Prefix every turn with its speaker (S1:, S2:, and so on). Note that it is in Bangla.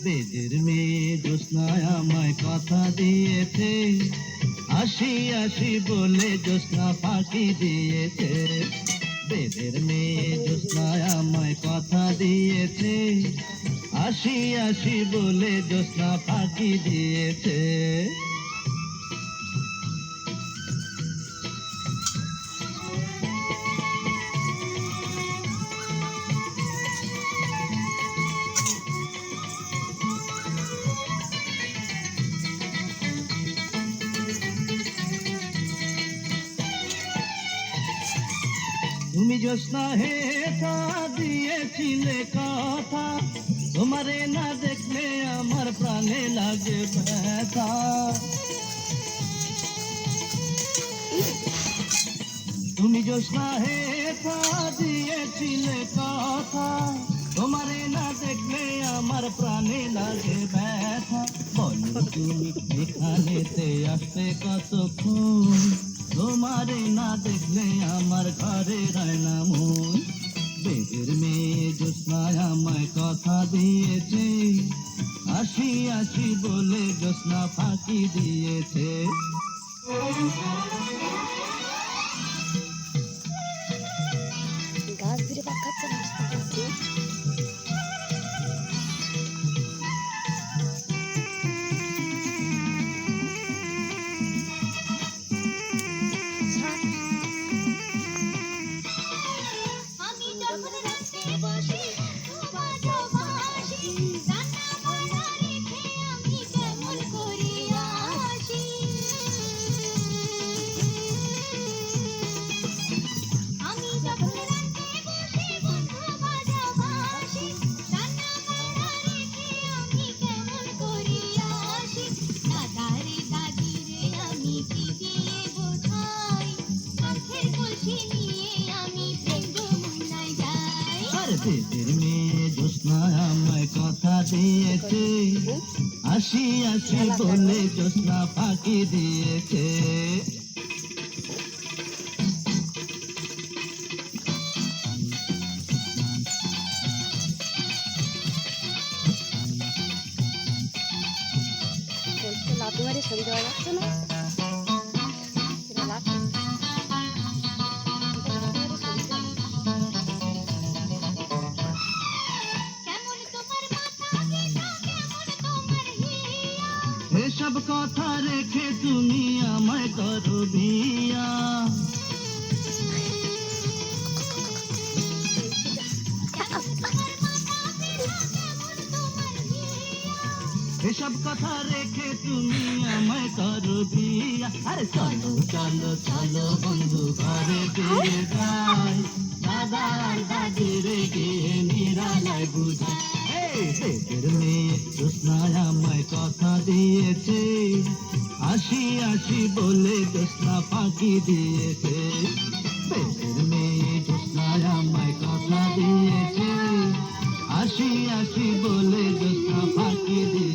S1: বেদের মেয়ে জ্যোৎস্নায় আমায় কথা দিয়েছে, আসি আসি বলে জ্যোৎস্না ফাঁকি দিয়েছে। বেদের মেয়ে জ্যোৎস্নায় আমায় কথা দিয়েছে, আসি আসি বলে জ্যোৎস্না ফাঁকি দিয়েছে। তুমি জ্যোৎস্না হে তা দিয়েছিলে কথা, তোমারে না দেখলে আমার প্রাণে লাগে ব্যথা। তুমি জ্যোৎস্না হে তা দিয়েছিলে কথা, তোমারে না দেখলে আমার প্রাণে লাগে ব্যথা। বলো তুমি এখানেতে আসতে কতক্ষণ, তোমারে না দেখলে আমার ঘরে রয় না মন। বেদের মেয়ে জ্যোৎস্নায় আমায় কথা দিয়েছে, আসি আসি বলে জ্যোৎস্না ফাঁকি দিয়েছে।
S2: গাছ ধরে পাক খাচ্ছে না।
S1: বেদের মেয়ে জ্যোৎস্নায় আমায় কথা দিয়েছে, আসি আসি বলে জ্যোৎস্না ফাঁকি দিয়েছে।
S2: লাথি মারি ছবি দেওয়া যাচ্ছে না।
S1: এসব কথা রেখে তুমি আমায় করো বিয়া, এসব কথা রেখে তুমি আমায় করো বিয়া। আরে চলো চলো চলো বন্ধু ঘরে ফিরে যাই, দাদা আর দাদির গিয়ে নিরালায় বুঝাই। বেদের মেয়ে জ্যোৎস্নায় আমায় কথা দিয়েছে, আসি আসি বলে জ্যোৎস্না ফাঁকি দিয়েছে। বেদের মেয়ে জ্যোৎস্নায় আমায় কথা দিয়েছে, আসি আসি বলে জ্যোৎস্না ফাঁকি দিয়েছে।